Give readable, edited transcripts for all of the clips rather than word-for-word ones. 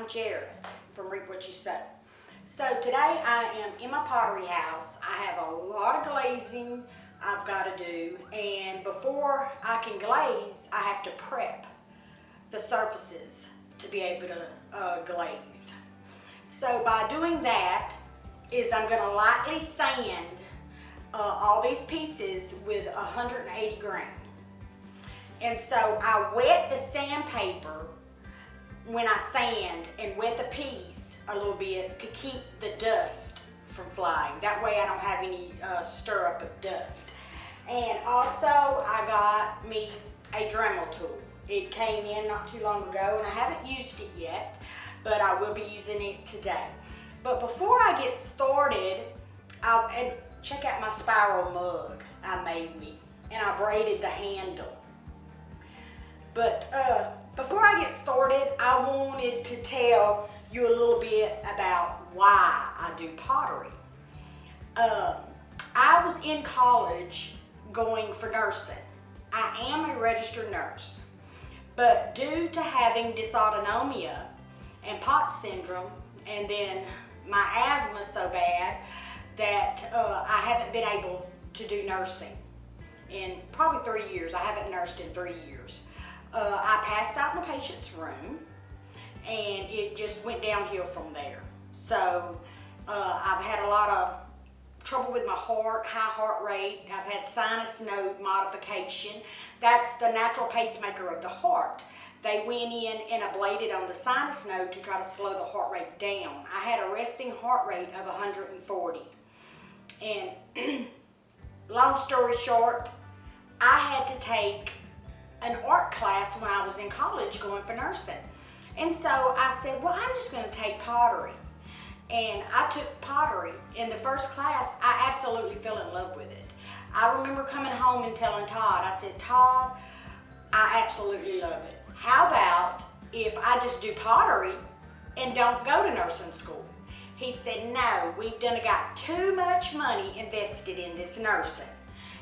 I'm Jared from Reap What You Sow. So today I am in my pottery house. I have a lot of glazing I've got to do, and before I can glaze, I have to prep the surfaces to be able to glaze. So by doing that is I'm going to lightly sand all these pieces with 180 grain. And so I wet the sandpaper when I sand and wet the piece a little bit to keep the dust from flying. That way I don't have any stir up of dust. And also I got me a Dremel tool. It came in not too long ago and I haven't used it yet, but I will be using it today. But before I get started, and check out my spiral mug I made me, and I braided the handle. But before I get started, I wanted to tell you a little bit about why I do pottery. I was in college going for nursing. I am a registered nurse, but due to having dysautonomia and POTS syndrome, and then my asthma so bad that I haven't been able to do nursing in probably 3 years. I haven't nursed in 3 years. I passed out in the patient's room and it just went downhill from there. So I've had a lot of trouble with my heart, high heart rate. I've had sinus node modification. That's the natural pacemaker of the heart. They went in and ablated on the sinus node to try to slow the heart rate down. I had a resting heart rate of 140. And long story short, I had to take an art class when I was in college going for nursing. And so I said, well, I'm just going to take pottery. And I took pottery. In the first class, I absolutely fell in love with it. I remember coming home and telling Todd, I said, Todd, I absolutely love it. How about if I just do pottery and don't go to nursing school? He said, no, we've got too much money invested in this nursing.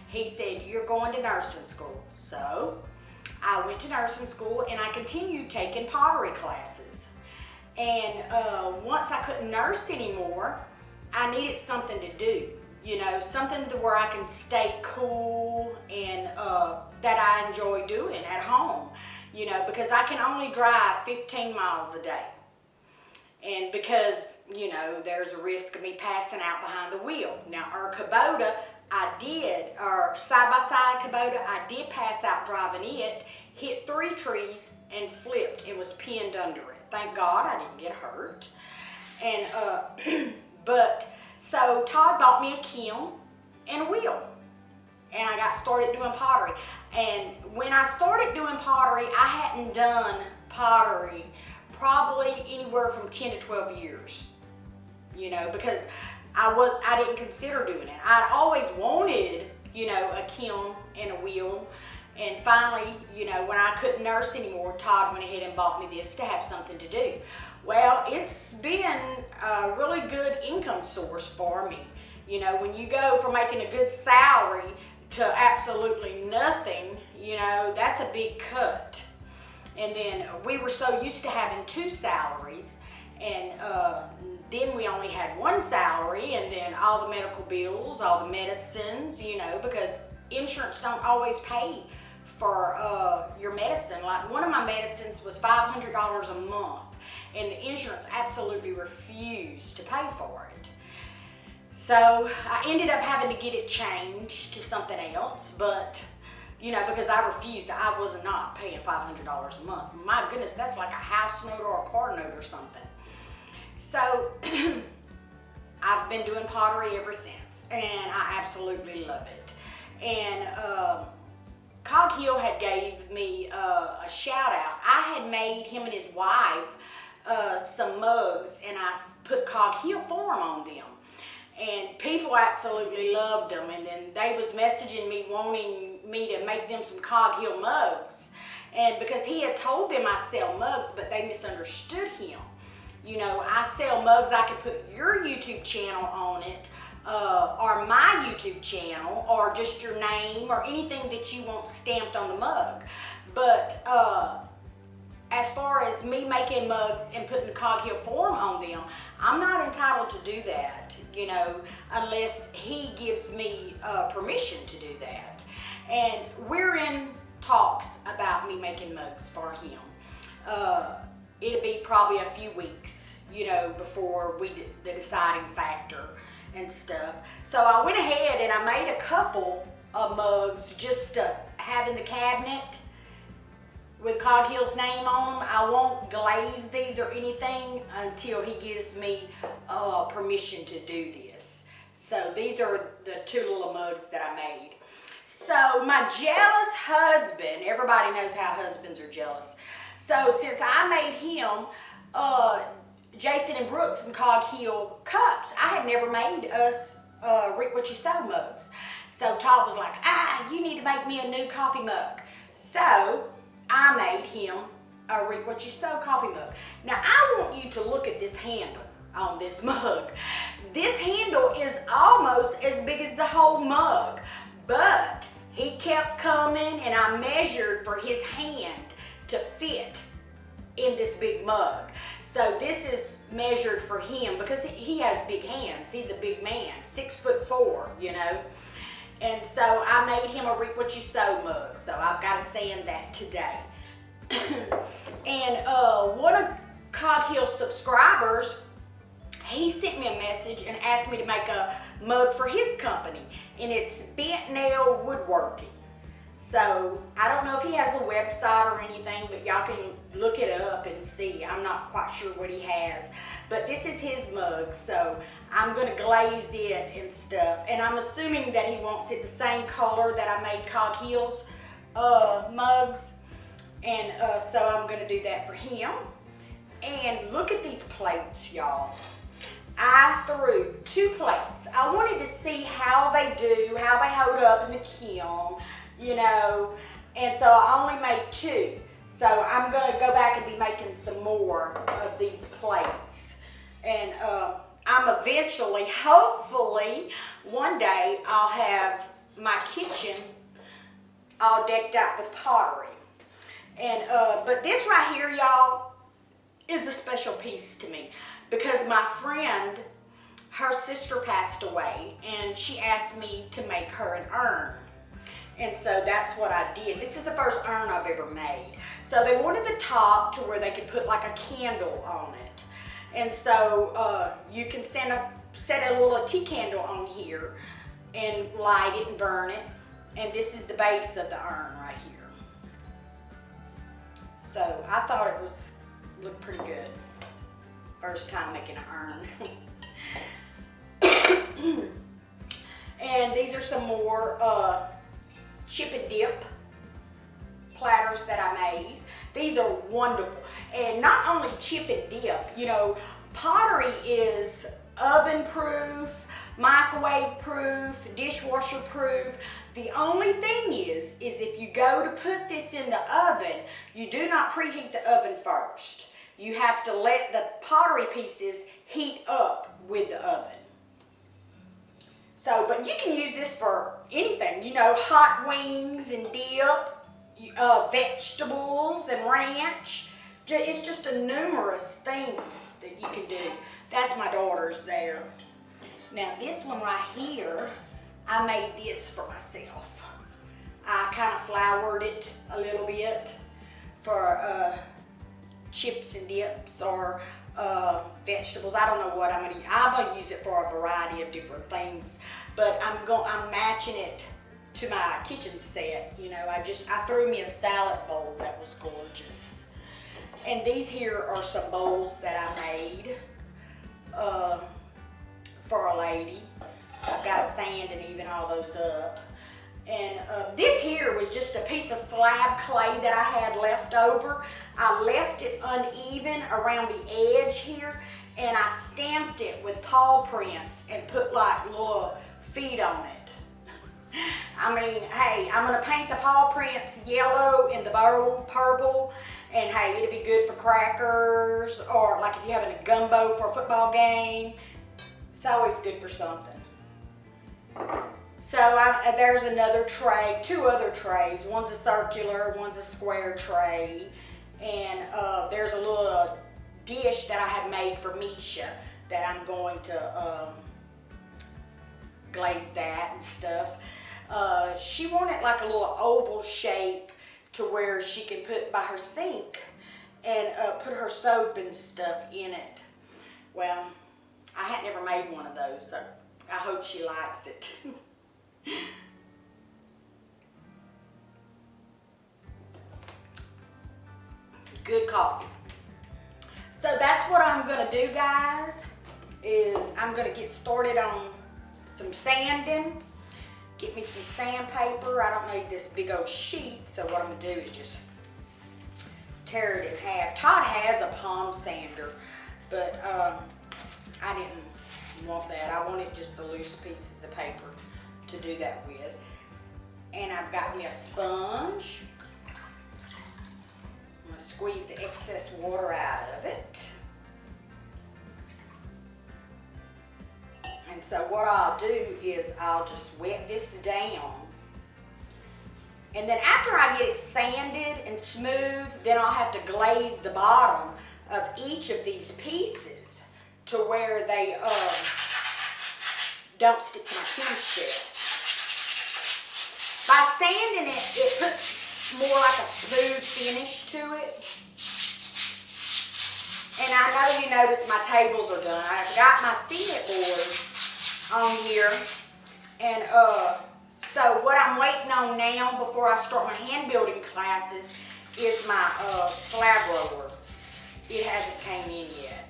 He said, you're going to nursing school. So I went to nursing school and I continued taking pottery classes. And once I couldn't nurse anymore, I needed something to do, something to where I can stay cool and that I enjoy doing at home, because I can only drive 15 miles a day. And because, there's a risk of me passing out behind the wheel. Now, our Kubota, our side-by-side Kubota, I did pass out driving it, hit 3 trees and flipped and was pinned under it. Thank God I didn't get hurt. And, so Todd bought me a kiln and a wheel. And I got started doing pottery. And when I started doing pottery, I hadn't done pottery probably anywhere from 10 to 12 years, because I didn't consider doing it. I'd always wanted, a kiln and a wheel. And finally, when I couldn't nurse anymore, Todd went ahead and bought me this to have something to do. Well, it's been a really good income source for me. When you go from making a good salary to absolutely nothing, that's a big cut. And then we were so used to having 2 salaries, and then we only had 1 salary, and then all the medical bills, all the medicines, because insurance don't always pay for your medicine. Like one of my medicines was $500 a month, and the insurance absolutely refused to pay for it. So I ended up having to get it changed to something else, but because I refused. I was not paying $500 a month. My goodness, that's like a house note or a car note or something. So I've been doing pottery ever since, and I absolutely love it. And Coghill had gave me a shout out. I had made him and his wife some mugs, and I put Coghill form on them. And people absolutely loved them, and then they was messaging me wanting me to make them some Coghill mugs. And because he had told them I sell mugs, but they misunderstood him. I sell mugs, I could put your YouTube channel on it, or my YouTube channel, or just your name, or anything that you want stamped on the mug. But as far as me making mugs and putting Coghill form on them, I'm not entitled to do that, you know, unless he gives me permission to do that. And we're in talks about me making mugs for him. It'll be probably a few weeks, you know, before the deciding factor and stuff. So I went ahead and I made a couple of mugs just to have in the cabinet with Coghill's name on them. I won't glaze these or anything until he gives me permission to do this. So these are the two little mugs that I made. So my jealous husband, everybody knows how husbands are jealous. So since I made him Jason and Brooks and Coghill cups, I had never made us Reap What You Sow mugs. So Todd was like, you need to make me a new coffee mug. So I made him a Reap What You Sow coffee mug. Now I want you to look at this handle on this mug. This handle is almost as big as the whole mug, but he kept coming and I measured for his hand to fit in this big mug. So this is measured for him because he has big hands. He's a big man, 6'4", you know. And so I made him a Reap What You Sow mug. So I've got to sand that today. And one of Coghill's subscribers, he sent me a message and asked me to make a mug for his company. And it's Bent Nail Woodworking. So I don't know if he has a website or anything, but y'all can look it up and see. I'm not quite sure what he has. But this is his mug, so I'm gonna glaze it and stuff. And I'm assuming that he wants it the same color that I made Coghill's mugs. And so I'm gonna do that for him. And look at these plates, y'all. I threw 2 plates. I wanted to see how they do, how they hold up in the kiln, you know, and so I only made 2. So I'm gonna go back and be making some more of these plates. And I'm eventually, hopefully, one day I'll have my kitchen all decked out with pottery. And but this right here, y'all, is a special piece to me because my friend, her sister passed away and she asked me to make her an urn. And so that's what I did. This is the first urn I've ever made. So they wanted the top to where they could put like a candle on it. And so you can set a little tea candle on here and light it and burn it. And this is the base of the urn right here. So I thought it looked pretty good. First time making an urn. And these are some more chip and dip platters that I made. These are wonderful. And not only chip and dip, you know, pottery is oven proof, microwave proof, dishwasher proof. The only thing is if you go to put this in the oven, you do not preheat the oven first. You have to let the pottery pieces heat up with the oven. So, but you can use this for anything, you know, hot wings and dip, vegetables and ranch. It's just a numerous things that you can do. That's my daughter's there. Now this one right here, I made this for myself. I kind of floured it a little bit for chips and dips or vegetables. I don't know what I'm gonna use it for a variety of different things, but I'm matching it to my kitchen set. You know, I threw me a salad bowl that was gorgeous. And these here are some bowls that I made for a lady. I've got to sand and even all those up. And this here was just a piece of slab clay that I had left over. I left it uneven around the edge here, and I stamped it with paw prints and put like little feet on it. I mean, hey, I'm gonna paint the paw prints yellow and the bowl purple, and hey, it'd be good for crackers, or like if you're having a gumbo for a football game. It's always good for something. So there's another tray, 2 other trays. One's a circular, one's a square tray. And there's a little dish that I have made for Misha that I'm going to glaze that and stuff. She wanted like a little oval shape to where she can put by her sink and put her soap and stuff in it. Well, I had never made one of those, so I hope she likes it. Good coffee. So that's what I'm gonna do, guys, is I'm gonna get started on some sanding. Get me some sandpaper. I don't need this big old sheet, so what I'm gonna do is just tear it in half. Todd has a palm sander, but I didn't want that. I wanted just the loose pieces of paper to do that with. And I've got me a sponge. I'm gonna squeeze the excess water out of it. And so what I'll do is I'll just wet this down. And then after I get it sanded and smooth, then I'll have to glaze the bottom of each of these pieces to where they don't stick to my camp shell. By sanding it, it puts more like a smooth finish to it. And I know you notice my tables are done. I've got my cement boards on here, and so what I'm waiting on now before I start my hand building classes is my slab roller. It hasn't came in yet,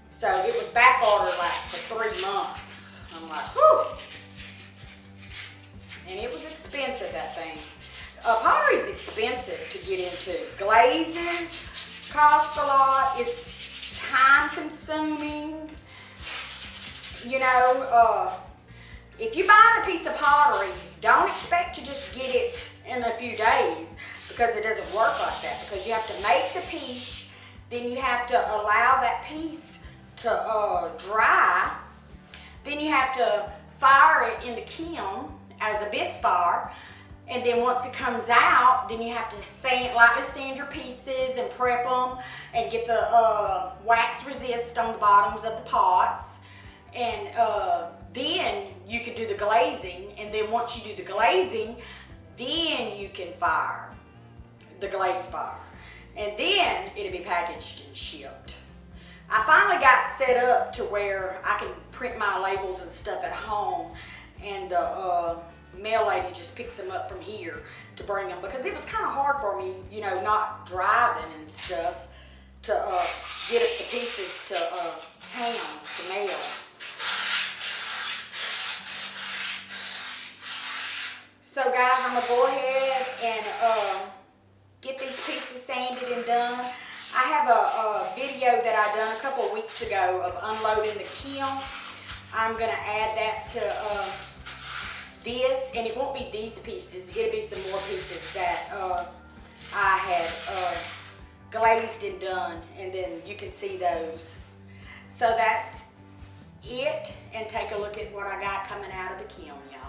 so it was back ordered like for 3 months. I'm like, whew, and it was expensive, that thing. Pottery's expensive to get into. Glazes cost a lot. It's time consuming. You know, if you buy a piece of pottery, don't expect to just get it in a few days, because it doesn't work like that. Because you have to make the piece, then you have to allow that piece to dry, then you have to fire it in the kiln as a bisque fire, and then once it comes out, then you have to lightly sand your pieces and prep them and get the wax resist on the bottoms of the pots. And then you can do the glazing, and then once you do the glazing, then you can fire the glaze fire, and then it'll be packaged and shipped. I finally got set up to where I can print my labels and stuff at home, and the mail lady just picks them up from here to bring them, because it was kind of hard for me, you know, not driving and stuff, to get the pieces to town to mail. So guys, I'm gonna go ahead and get these pieces sanded and done. I have a video that I done a couple of weeks ago of unloading the kiln. I'm gonna add that to this, and it won't be these pieces. It'll be some more pieces that I had glazed and done, and then you can see those. So that's it, and take a look at what I got coming out of the kiln, y'all.